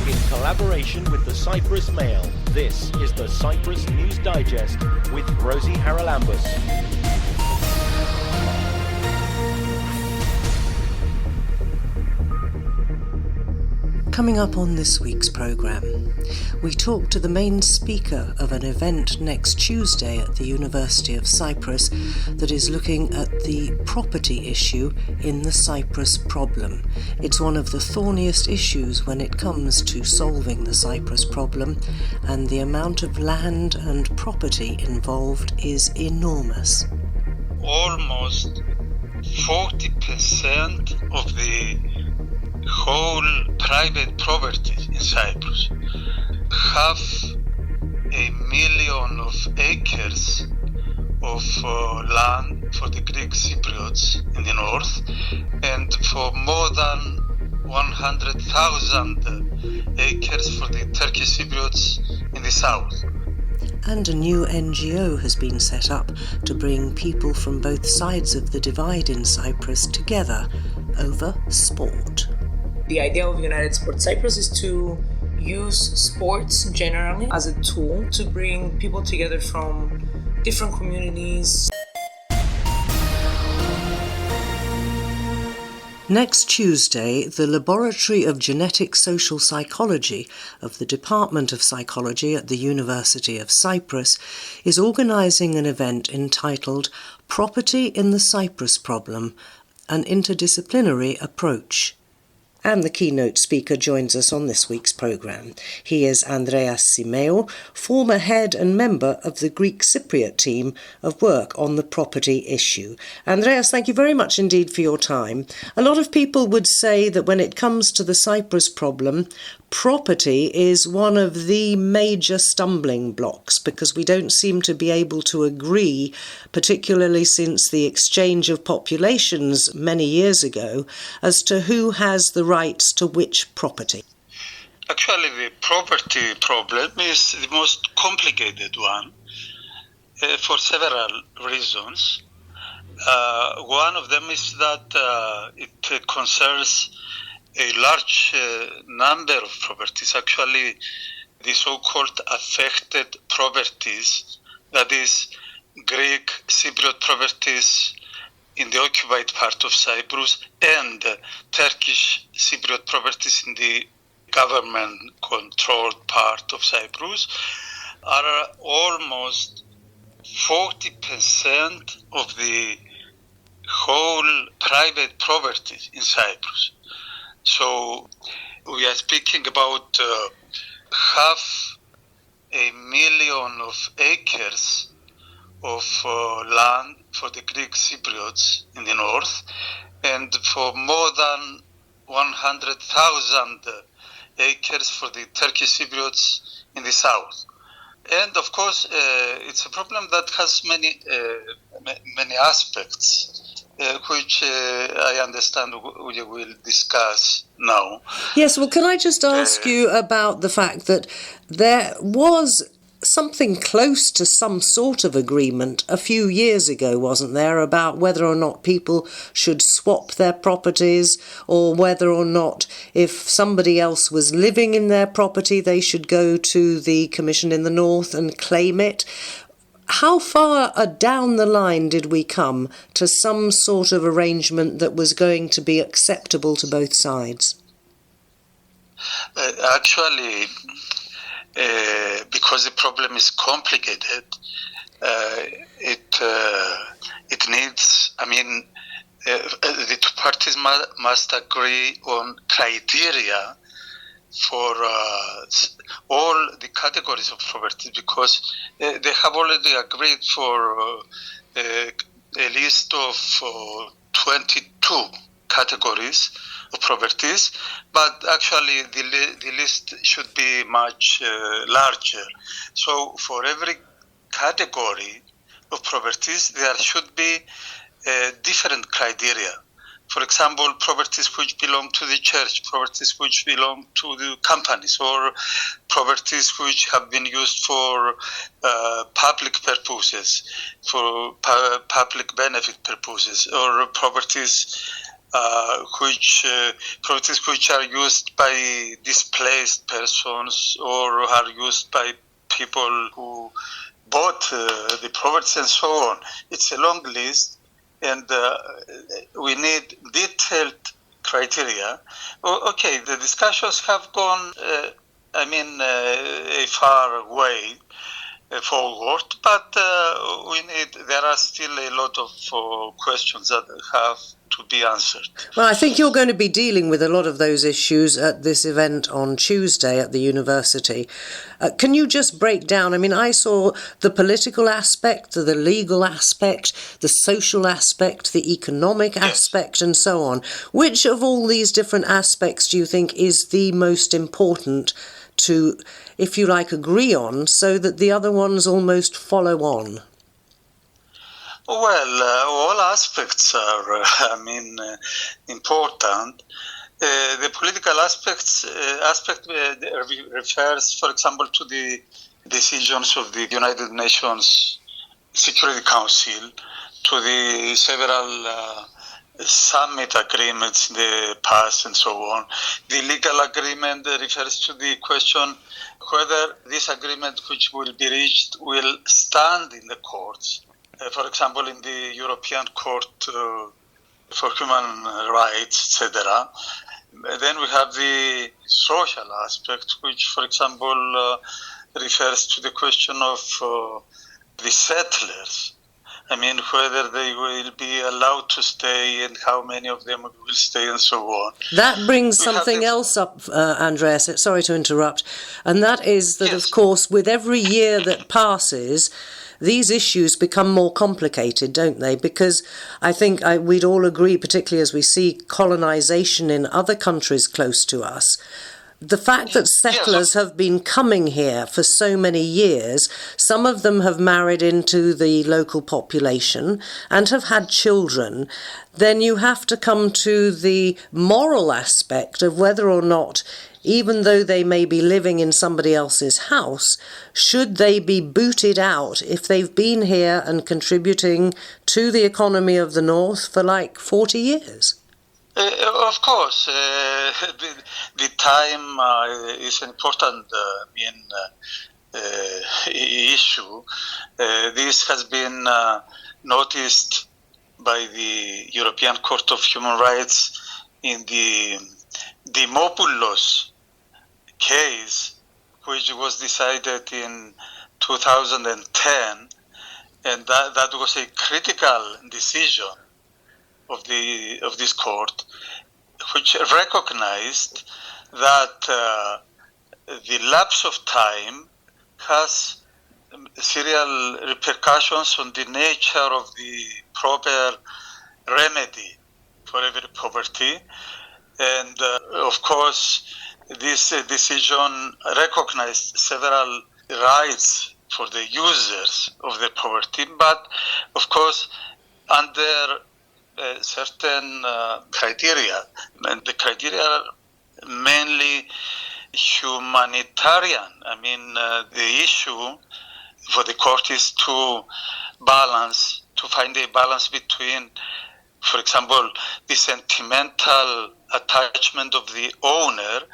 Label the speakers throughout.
Speaker 1: in collaboration with the Cyprus Mail. This is the Cyprus News Digest with Rosie Haralambous.
Speaker 2: Coming up on this week's programme, we talk to the main speaker of an event next Tuesday at the University of Cyprus that is looking at the property issue in the Cyprus problem. It's one of the thorniest issues when it comes to solving the Cyprus problem, and the amount of land and property involved is enormous.
Speaker 3: Almost 40% of the whole private property in Cyprus, 500,000 of acres of land for the Greek Cypriots in the north, and for more than 100,000 acres for the Turkish Cypriots in the south.
Speaker 2: And a new NGO has been set up to bring people from both sides of the divide in Cyprus together over sport.
Speaker 4: The idea of United Sports Cyprus is to use sports generally as a tool to bring people together from different communities.
Speaker 2: Next Tuesday, the Laboratory of Genetic Social Psychology of the Department of Psychology at the University of Cyprus is organising an event entitled Property in the Cyprus Problem, an Interdisciplinary Approach. And the keynote speaker joins us on this week's programme. He is Andreas Simeou, former head and member of the Greek Cypriot team of work on the property issue. Andreas, thank you very much indeed for your time. A lot of people would say that when it comes to the Cyprus problem, property is one of the major stumbling blocks because we don't seem to be able to agree, particularly since the exchange of populations many years ago, as to who has the rights to which property.
Speaker 3: Actually, the property problem is the most complicated one for several reasons. One of them is that it concerns a large number of properties, actually the so-called affected properties, that is Greek Cypriot properties in the occupied part of Cyprus and Turkish Cypriot properties in the government-controlled part of Cyprus, are almost 40% of the whole private property in Cyprus. So we are speaking about 500,000 of acres of land for the Greek Cypriots in the north, and for more than 100,000 acres for the Turkish Cypriots in the south. And of course, it's a problem that has many aspects, which I understand we will discuss now.
Speaker 2: Yes, well, can I just ask you about the fact that there was something close to some sort of agreement a few years ago, wasn't there, about whether or not people should swap their properties, or whether or not if somebody else was living in their property they should go to the Commission in the North and claim it. How far down the line did we come to some sort of arrangement that was going to be acceptable to both sides?
Speaker 3: Actually, because the problem is complicated, it needs, the two parties must agree on criteria for all the categories of property, because they have already agreed for a list of 22 categories of properties, but actually the list should be much larger. So for every category of properties, there should be different criteria. For example, properties which belong to the church, properties which belong to the companies, or properties which have been used for public purposes, for public benefit purposes, or properties properties which are used by displaced persons or are used by people who bought the properties and so on. It's a long list, and we need detailed criteria. Okay, the discussions have gone, a far way forward, but there are still a lot of questions that have to be answered.
Speaker 2: Well, I think you're going to be dealing with a lot of those issues at this event on Tuesday at the university. Can you just break down, I saw the political aspect, the legal aspect, the social aspect, the economic aspect, and so on. Which of all these different aspects do you think is the most important to, if you like, agree on, so that the other ones almost follow on?
Speaker 3: Well, all aspects are, important. The political aspect refers, for example, to the decisions of the United Nations Security Council, to the several summit agreements in the past and so on. The legal agreement refers to the question whether this agreement which will be reached will stand in the courts. For example, in the European Court for Human Rights, etc. Then we have the social aspect, which, for example, refers to the question of the settlers. Whether they will be allowed to stay and how many of them will stay and so on.
Speaker 2: That brings something else up, Andreas, sorry to interrupt, and that is that, of course, with every year that passes, these issues become more complicated, don't they? Because I think we'd all agree, particularly as we see colonisation in other countries close to us, the fact that settlers have been coming here for so many years, some of them have married into the local population and have had children, then you have to come to the moral aspect of whether or not, even though they may be living in somebody else's house, should they be booted out if they've been here and contributing to the economy of the North for like 40 years?
Speaker 3: Of course, the time is an important issue. This has been noticed by the European Court of Human Rights in the Dimopoulos case, which was decided in 2010, and that was a critical decision of this court, which recognized that the lapse of time has serious repercussions on the nature of the proper remedy for every poverty. And of course, this decision recognized several rights for the users of the property, but of course, under certain criteria, and the criteria are mainly humanitarian. The issue for the court is to find a balance between, for example, the sentimental attachment of the owner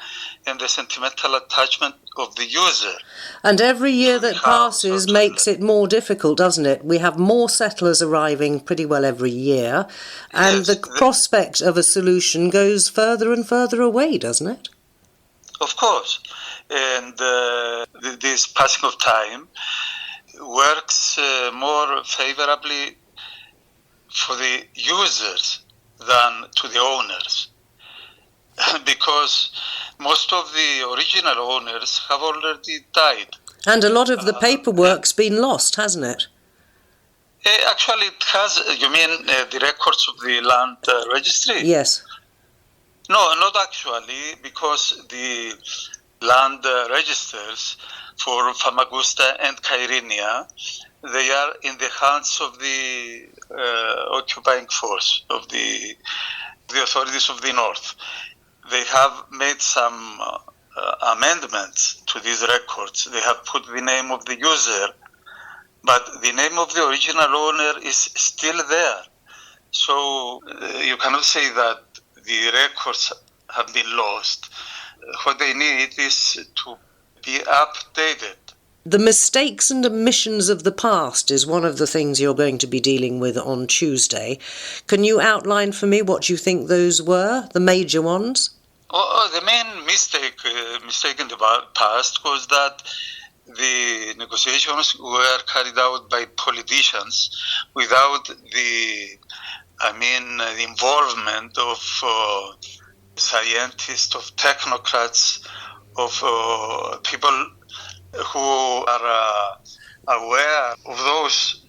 Speaker 3: and the sentimental attachment of the user.
Speaker 2: And every year that passes makes it more difficult, doesn't it? We have more settlers arriving pretty well every year, and the prospect of a solution goes further and further away, doesn't it?
Speaker 3: Of course. And this passing of time works more favorably for the users than to the owners, because most of the original owners have already died.
Speaker 2: And a lot of the paperwork's been lost, hasn't it?
Speaker 3: Actually, it has. You mean the records of the land registry?
Speaker 2: Yes.
Speaker 3: No, not actually, because the land registers for Famagusta and Kyrenia, they are in the hands of the occupying force, of the authorities of the North. They have made some amendments to these records. They have put the name of the user, but the name of the original owner is still there. So you cannot say that the records have been lost. What they need is to be updated.
Speaker 2: The mistakes and omissions of the past is one of the things you're going to be dealing with on Tuesday. Can you outline for me what you think those were, the major ones?
Speaker 3: The main mistake in the past was that the negotiations were carried out by politicians without the involvement of scientists, of technocrats, of people who are aware of those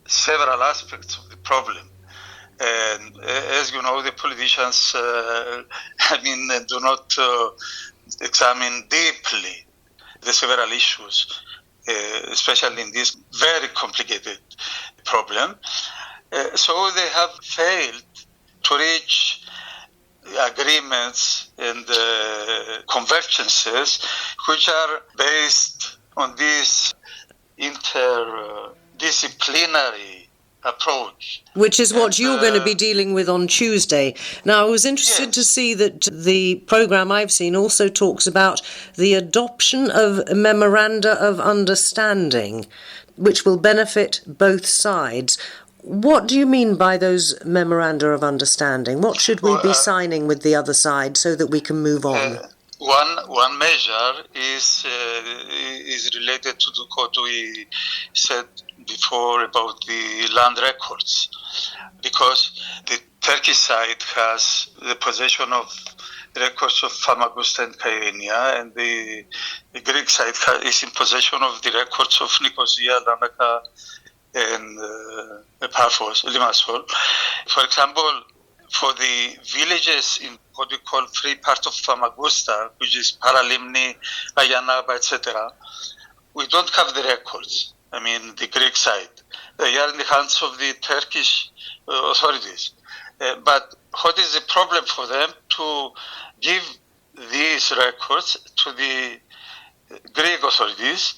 Speaker 3: several aspects of the problem. And as you know, the politicians, do not examine deeply the several issues, especially in this very complicated problem. So they have failed to reach agreements and convergences which are based on this interdisciplinary approach.
Speaker 2: Which is what you're going to be dealing with on Tuesday. Now, I was interested to see that the programme I've seen also talks about the adoption of memoranda of understanding, which will benefit both sides. What do you mean by those memoranda of understanding? What should we be signing with the other side so that we can move on?
Speaker 3: One measure is related to what we said before about the land records, because the Turkish side has the possession of records of Famagusta and Kyrenia, and the Greek side is in possession of the records of Nicosia, Larnaca, and Paphos, Limassol. For example, for the villages in what we call free part of Famagusta, which is Paralimni, Ayanaba, etc., we don't have the records. The Greek side. They are in the hands of the Turkish authorities. But what is the problem for them to give these records to the Greek authorities,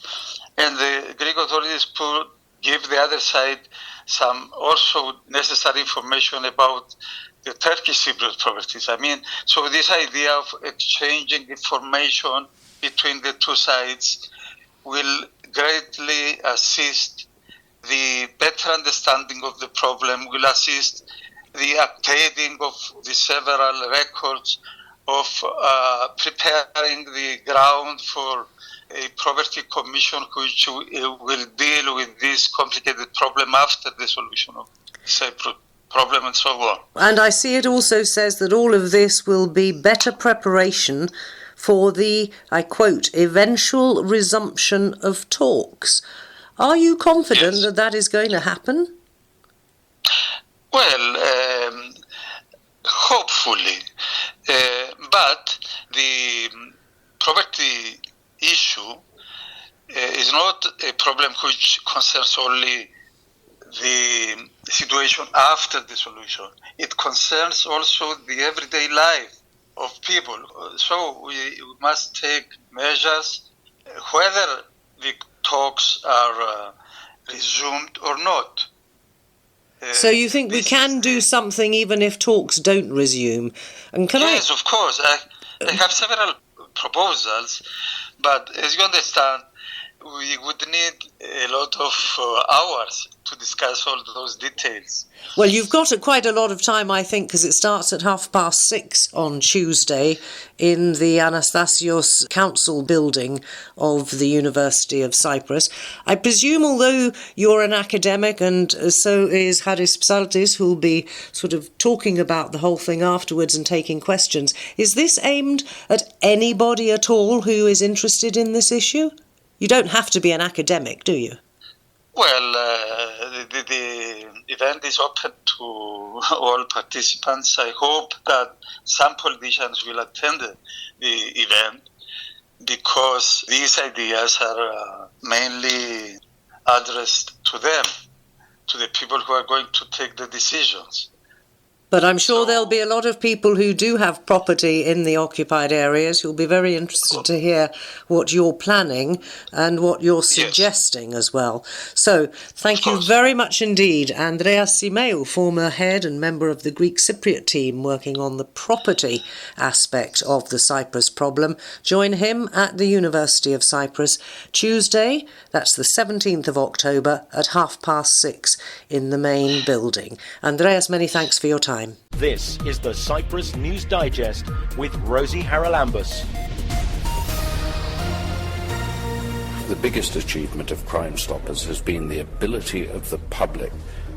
Speaker 3: and the Greek authorities could give the other side some also necessary information about the Turkish Cypriot properties. So this idea of exchanging information between the two sides will greatly assist the better understanding of the problem, will assist the updating of the several records, of preparing the ground for a property commission which will deal with this complicated problem after the solution of the Cyprus problem and so on.
Speaker 2: And I see it also says that all of this will be better preparation for the, I quote, eventual resumption of talks. Are you confident that that is going to happen?
Speaker 3: Well, hopefully. But the property issue is not a problem which concerns only the situation after the solution. It concerns also the everyday life of people. So we must take measures whether the talks are resumed or not.
Speaker 2: So you think we can do something even if talks don't resume? And
Speaker 3: yes, of course. I have several proposals, but as you understand, we would need a lot of hours to discuss all those details.
Speaker 2: Well, you've got quite a lot of time, I think, because it starts at 6:30 on Tuesday in the Anastasios Council building of the University of Cyprus. I presume, although you're an academic and so is Haris Psaltis, who'll be sort of talking about the whole thing afterwards and taking questions, is this aimed at anybody at all who is interested in this issue? You don't have to be an academic, do you?
Speaker 3: Well, the event is open to all participants. I hope that some politicians will attend the event because these ideas are mainly addressed to them, to the people who are going to take the decisions.
Speaker 2: But I'm sure there'll be a lot of people who do have property in the occupied areas who'll be very interested to hear what you're planning and what you're suggesting as well. So, thank you very much indeed. Andreas Simeou, former head and member of the Greek Cypriot team working on the property aspect of the Cyprus problem. Join him at the University of Cyprus Tuesday, that's the 17th of October at 6:30 in the main building. Andreas, many thanks for your time.
Speaker 1: This is the Cyprus News Digest with Rosie Haralambous.
Speaker 5: The biggest achievement of Crime Stoppers has been the ability of the public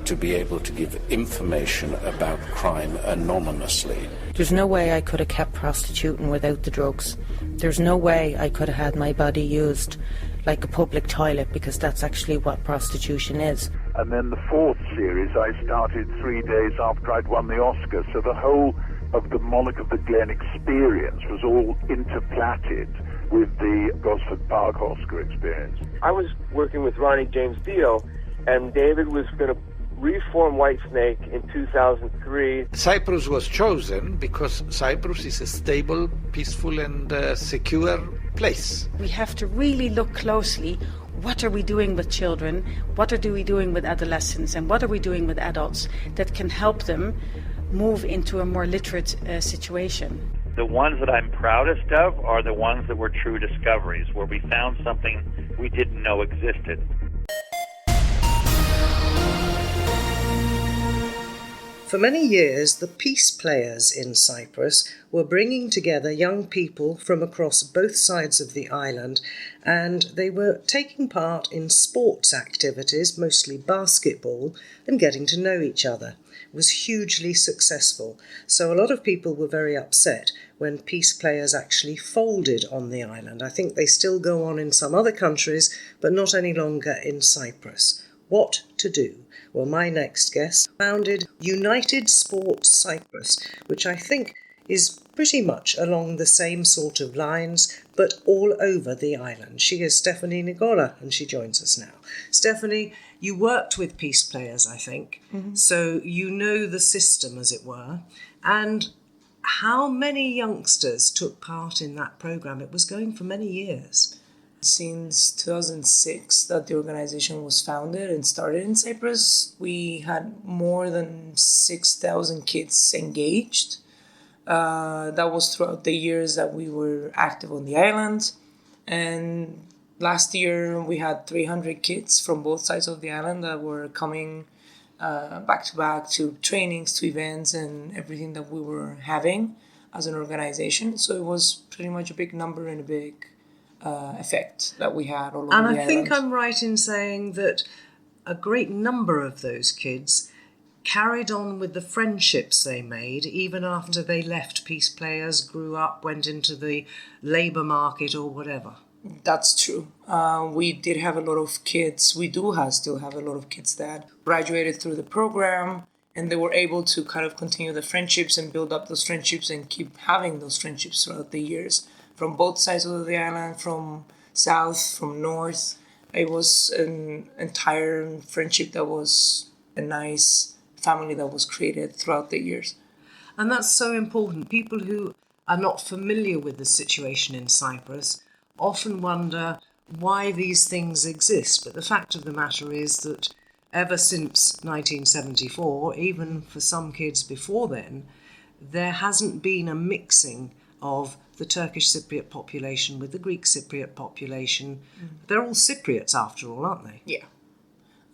Speaker 5: to be able to give information about crime anonymously.
Speaker 6: There's no way I could have kept prostituting without the drugs. There's no way I could have had my body used like a public toilet, because that's actually what prostitution is.
Speaker 7: And then the fourth series I started 3 days after I'd won the Oscar, so the whole of the Monarch of the Glen experience was all interplatted with the Gosford Park Oscar experience.
Speaker 8: I was working with Ronnie James Dio, and David was going to reform Whitesnake in 2003.
Speaker 9: Cyprus was chosen because Cyprus is a stable, peaceful and secure place.
Speaker 10: We have to really look closely. What are we doing with children? What are we doing with adolescents? And what are we doing with adults that can help them move into a more literate situation?
Speaker 11: The ones that I'm proudest of are the ones that were true discoveries, where we found something we didn't know existed.
Speaker 2: For many years, the peace players in Cyprus were bringing together young people from across both sides of the island, and they were taking part in sports activities, mostly basketball, and getting to know each other. It was hugely successful, so a lot of people were very upset when peace players actually folded on the island. I think they still go on in some other countries, but not any longer in Cyprus. What to do? Well, my next guest founded United Sports Cyprus, which I think is pretty much along the same sort of lines, but all over the island. She is Stephanie Nigola, and she joins us now. Stephanie, you worked with peace players, I think, so you know the system, as it were. And how many youngsters took part in that programme? It was going for many years.
Speaker 4: Since 2006 that the organization was founded and started in Cyprus, we had more than 6,000 kids engaged. That was throughout the years that we were active on the island. And last year we had 300 kids from both sides of the island that were coming back to back to trainings, to events and everything that we were having as an organization. So it was pretty much a big number and a big effect that we had all over the island.
Speaker 2: And I think I'm right in saying that a great number of those kids carried on with the friendships they made even after they left peace players, grew up, went into the labour market or whatever.
Speaker 4: That's true. We did have a lot of kids. We still have a lot of kids that graduated through the program, and they were able to kind of continue the friendships and build up those friendships and keep having those friendships throughout the years. From both sides of the island, from south, from north. It was an entire friendship that was a nice family that was created throughout the years.
Speaker 2: And that's so important. People who are not familiar with the situation in Cyprus often wonder why these things exist. But the fact of the matter is that ever since 1974, even for some kids before then, there hasn't been a mixing of the Turkish Cypriot population with the Greek Cypriot population. They're all Cypriots after all, aren't they?
Speaker 4: Yeah.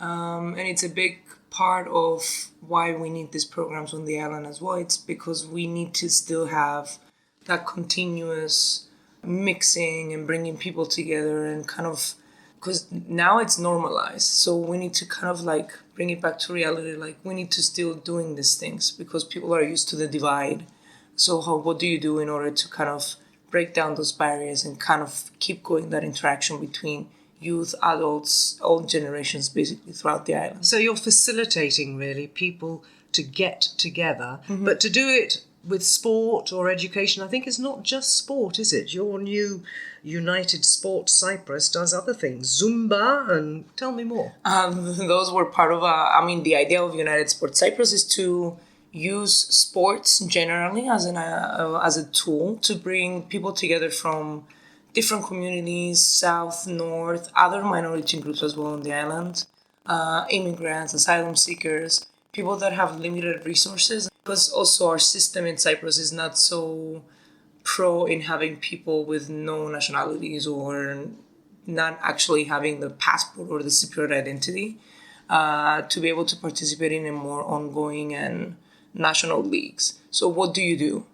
Speaker 4: And it's a big part of why we need these programs on the island as well. It's because we need to still have that continuous mixing and bringing people together and kind of, because now it's normalized. So we need to kind of like bring it back to reality. Like we need to still doing these things because people are used to the divide. So what do you do in order to kind of break down those barriers and kind of keep going that interaction between youth, adults, all generations basically throughout the island?
Speaker 2: So you're facilitating really people to get together, but to do it with sport or education. I think it's not just sport, is it? Your new United Sports Cyprus does other things, Zumba, and tell me more.
Speaker 4: Those were part of, the idea of United Sports Cyprus is to use sports generally as a tool to bring people together from different communities, south, north, other minority groups as well on the island, immigrants, asylum seekers, people that have limited resources. Because also our system in Cyprus is not so pro in having people with no nationalities or not actually having the passport or the Cypriot identity to be able to participate in a more ongoing and national leagues. So what do you do?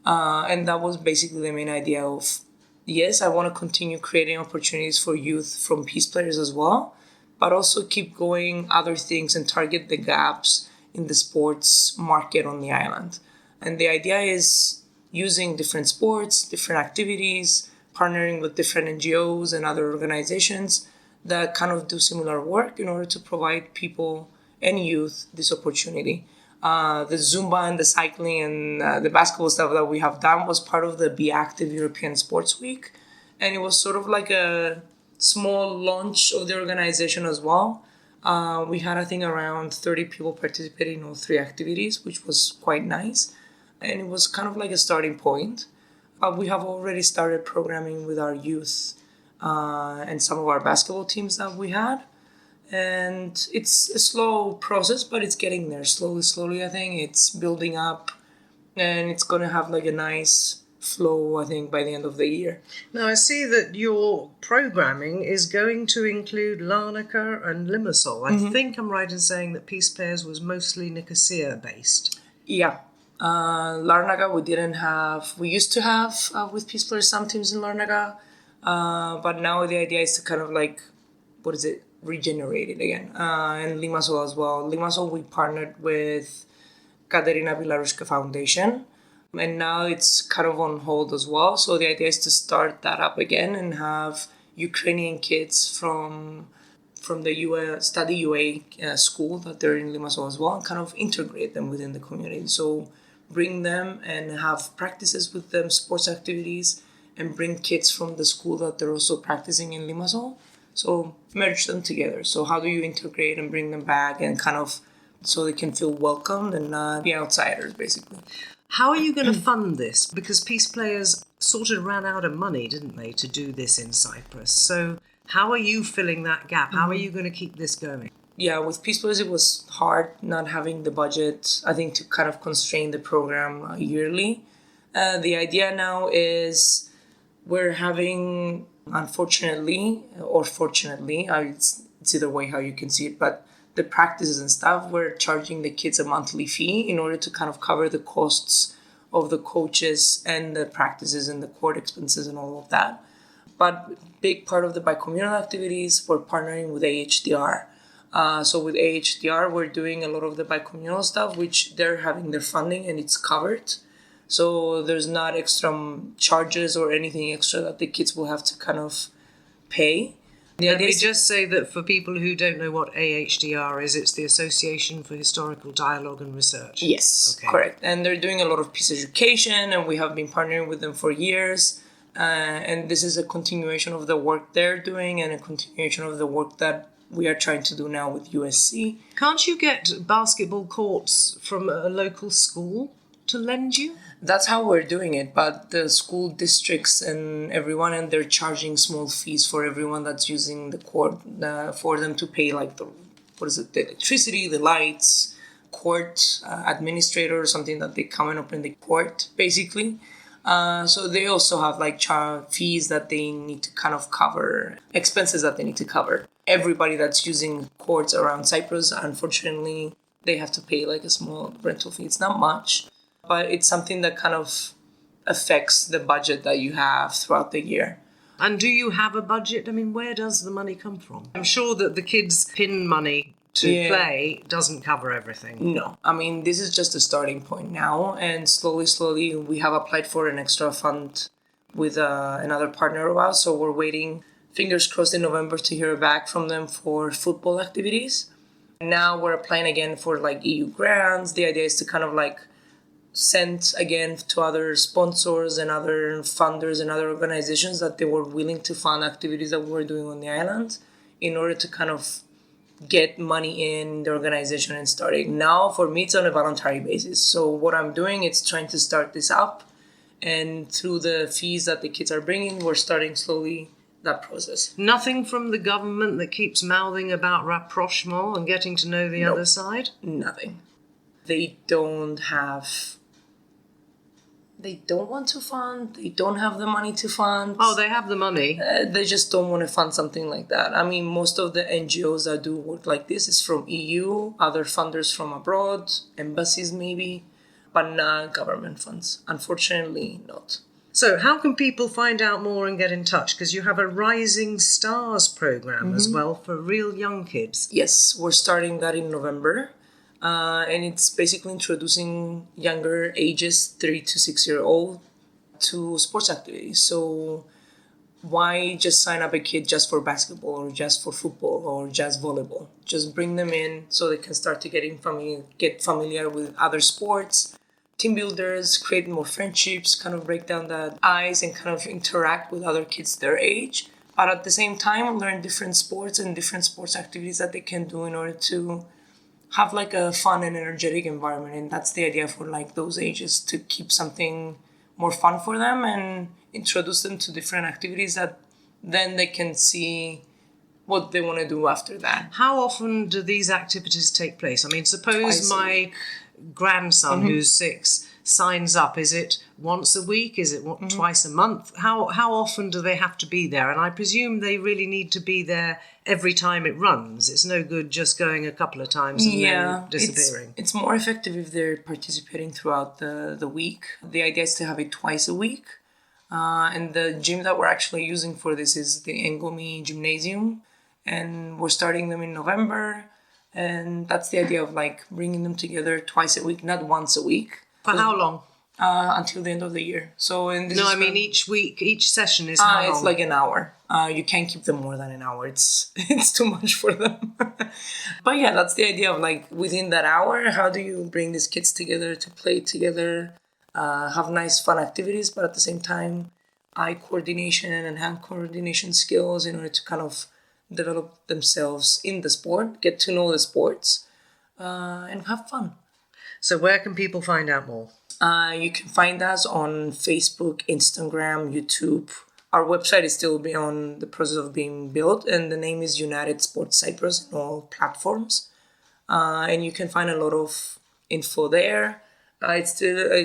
Speaker 4: And that was basically the main idea of, yes, I want to continue creating opportunities for youth from peace players as well, but also keep going other things and target the gaps in the sports market on the island. And the idea is using different sports, different activities, partnering with different NGOs and other organizations that kind of do similar work in order to provide people and youth this opportunity. The Zumba and the cycling and the basketball stuff that we have done was part of the Be Active European Sports Week. And it was sort of like a small launch of the organization as well. We had, I think, around 30 people participating in all three activities, which was quite nice. And it was kind of like a starting point. We have already started programming with our youth and some of our basketball teams that we had. And it's a slow process, but it's getting there slowly, I think. It's building up and it's going to have like a nice flow, I think, by the end of the year.
Speaker 2: Now, I see that your programming is going to include Larnaca and Limassol. I think I'm right in saying that Peace Players was mostly Nicosia-based.
Speaker 4: Yeah. Larnaca, we used to have with Peace Players some teams in Larnaca, but now the idea is to kind of like, regenerate it again. And Limassol as well. Limassol, we partnered with Katerina Pilarushka Foundation, and now it's kind of on hold as well. So the idea is to start that up again and have Ukrainian kids from the Study UA school that they're in Limassol as well, and kind of integrate them within the community. So bring them and have practices with them, sports activities, and bring kids from the school that they're also practicing in Limassol. So merge them together. So how do you integrate and bring them back and kind of so they can feel welcomed and not be outsiders, basically.
Speaker 2: How are you going to fund this? Because Peace Players sort of ran out of money, didn't they, to do this in Cyprus? So how are you filling that gap? How are you going to keep this going?
Speaker 4: Yeah, with Peace Players, it was hard not having the budget, I think, to kind of constrain the program yearly. The idea now is we're having, unfortunately, or fortunately, it's either way how you can see it, but the practices and stuff, we're charging the kids a monthly fee in order to kind of cover the costs of the coaches and the practices and the court expenses and all of that. But big part of the bicommunal activities, we're partnering with AHDR. So with AHDR, we're doing a lot of the bicommunal stuff, which they're having their funding and it's covered. So there's not extra charges or anything extra that the kids will have to kind of pay.
Speaker 2: Let me just say that for people who don't know what AHDR is, it's the Association for Historical Dialogue and Research.
Speaker 4: Yes, okay. Correct. And they're doing a lot of peace education, and we have been partnering with them for years. And this is a continuation of the work they're doing and a continuation of the work that we are trying to do now with USC.
Speaker 2: Can't you get basketball courts from a local school to lend you?
Speaker 4: That's how we're doing it, but the school districts and everyone, and they're charging small fees for everyone that's using the court for them to pay like the electricity, the lights, court administrator or something that they come and open the court, basically. So they also have like fees that they need to kind of cover, expenses that they need to cover. Everybody that's using courts around Cyprus, unfortunately, they have to pay like a small rental fee. It's not much, but it's something that kind of affects the budget that you have throughout the year.
Speaker 2: And do you have a budget? I mean, where does the money come from? I'm sure that the kids' pin money to play doesn't cover everything.
Speaker 4: No. I mean, this is just a starting point now, and slowly, we have applied for an extra fund with another partner of ours, so we're waiting, fingers crossed, in November to hear back from them for football activities. Now we're applying again for like EU grants. The idea is to kind of like send again to other sponsors and other funders and other organizations that they were willing to fund activities that we were doing on the island in order to kind of get money in the organization and starting. Now, for me, it's on a voluntary basis. So what I'm doing is trying to start this up. And through the fees that the kids are bringing, we're starting slowly that process.
Speaker 2: Nothing from the government that keeps mouthing about rapprochement and getting to know the other side?
Speaker 4: Nothing. They don't want to fund. They don't have the money to fund.
Speaker 2: Oh, they have the money.
Speaker 4: They just don't want to fund something like that. I mean, most of the NGOs that do work like this is from EU, other funders from abroad, embassies maybe, but not government funds. Unfortunately, not.
Speaker 2: So how can people find out more and get in touch? Because you have a Rising Stars program as well for real young kids.
Speaker 4: Yes, we're starting that in November. And it's basically introducing younger ages, 3 to 6 year old, to sports activities. So why just sign up a kid just for basketball or just for football or just volleyball? Just bring them in so they can start to get familiar with other sports, team builders, create more friendships, kind of break down the ice and kind of interact with other kids their age. But at the same time, learn different sports and different sports activities that they can do in order to have like a fun and energetic environment. And that's the idea for like those ages, to keep something more fun for them and introduce them to different activities that then they can see what they want to do after that.
Speaker 2: How often do these activities take place? I mean, suppose my grandson who's 6 signs up. Is it once a week? Is it twice a month? How often do they have to be there? And I presume they really need to be there every time it runs. It's no good just going a couple of times and then disappearing.
Speaker 4: It's more effective if they're participating throughout the week. The idea is to have it twice a week. And the gym that we're actually using for this is the Engomi Gymnasium. And we're starting them in November. And that's the idea of like bringing them together twice a week, not once a week.
Speaker 2: For how long?
Speaker 4: Until the end of the year. So
Speaker 2: each week, each session is how long?
Speaker 4: It's like an hour. You can't keep them more than an hour. It's too much for them. But yeah, that's the idea of like within that hour, how do you bring these kids together to play together, have nice fun activities, but at the same time, eye coordination and hand coordination skills in order to kind of develop themselves in the sport, get to know the sports, and have fun.
Speaker 2: So where can people find out more?
Speaker 4: You can find us on Facebook, Instagram, YouTube. Our website is still on the process of being built, and the name is United Sports Cyprus in all platforms. And you can find a lot of info there. It's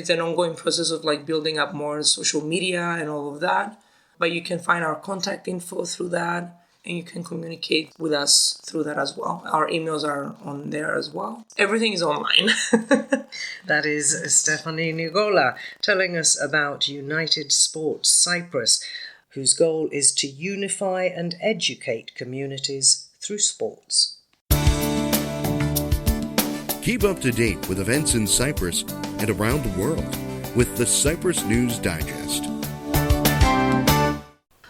Speaker 4: an ongoing process of like building up more social media and all of that. But you can find our contact info through that. And you can communicate with us through that as well. Our emails are on there as well. Everything is online.
Speaker 2: That is Stephanie Nigola telling us about United Sports Cyprus, whose goal is to unify and educate communities through sports.
Speaker 12: Keep up to date with events in Cyprus and around the world with the Cyprus News Digest.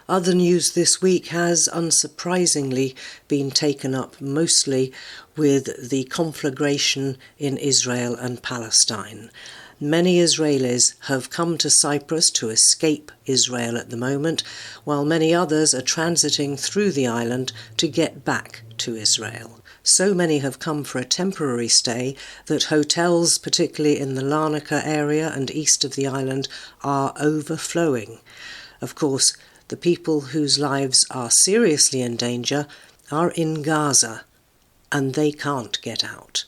Speaker 2: Other news this week has, unsurprisingly, been taken up mostly with the conflagration in Israel and Palestine. Many Israelis have come to Cyprus to escape Israel at the moment, while many others are transiting through the island to get back to Israel. So many have come for a temporary stay that hotels, particularly in the Larnaca area and east of the island, are overflowing. Of course, the people whose lives are seriously in danger are in Gaza, and they can't get out.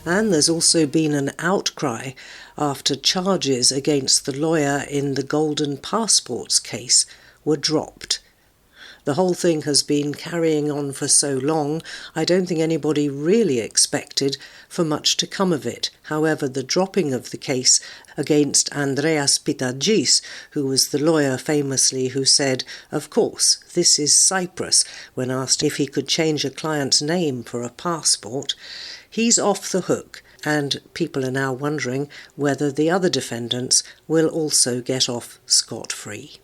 Speaker 2: And there's also been an outcry after charges against the lawyer in the Golden Passports case were dropped. The whole thing has been carrying on for so long, I don't think anybody really expected for much to come of it. However, the dropping of the case against Andreas Pitagis, who was the lawyer famously who said, "Of course, this is Cyprus," when asked if he could change a client's name for a passport, he's off the hook, and people are now wondering whether the other defendants will also get off scot-free.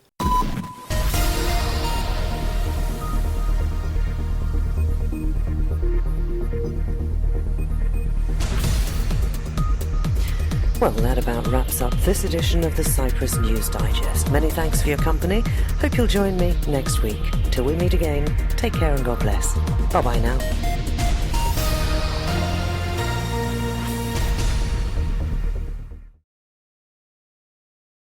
Speaker 2: Well, that about wraps up this edition of the Cyprus News Digest. Many thanks for your company. Hope you'll join me next week. Till we meet again, take care and God bless. Bye-bye now.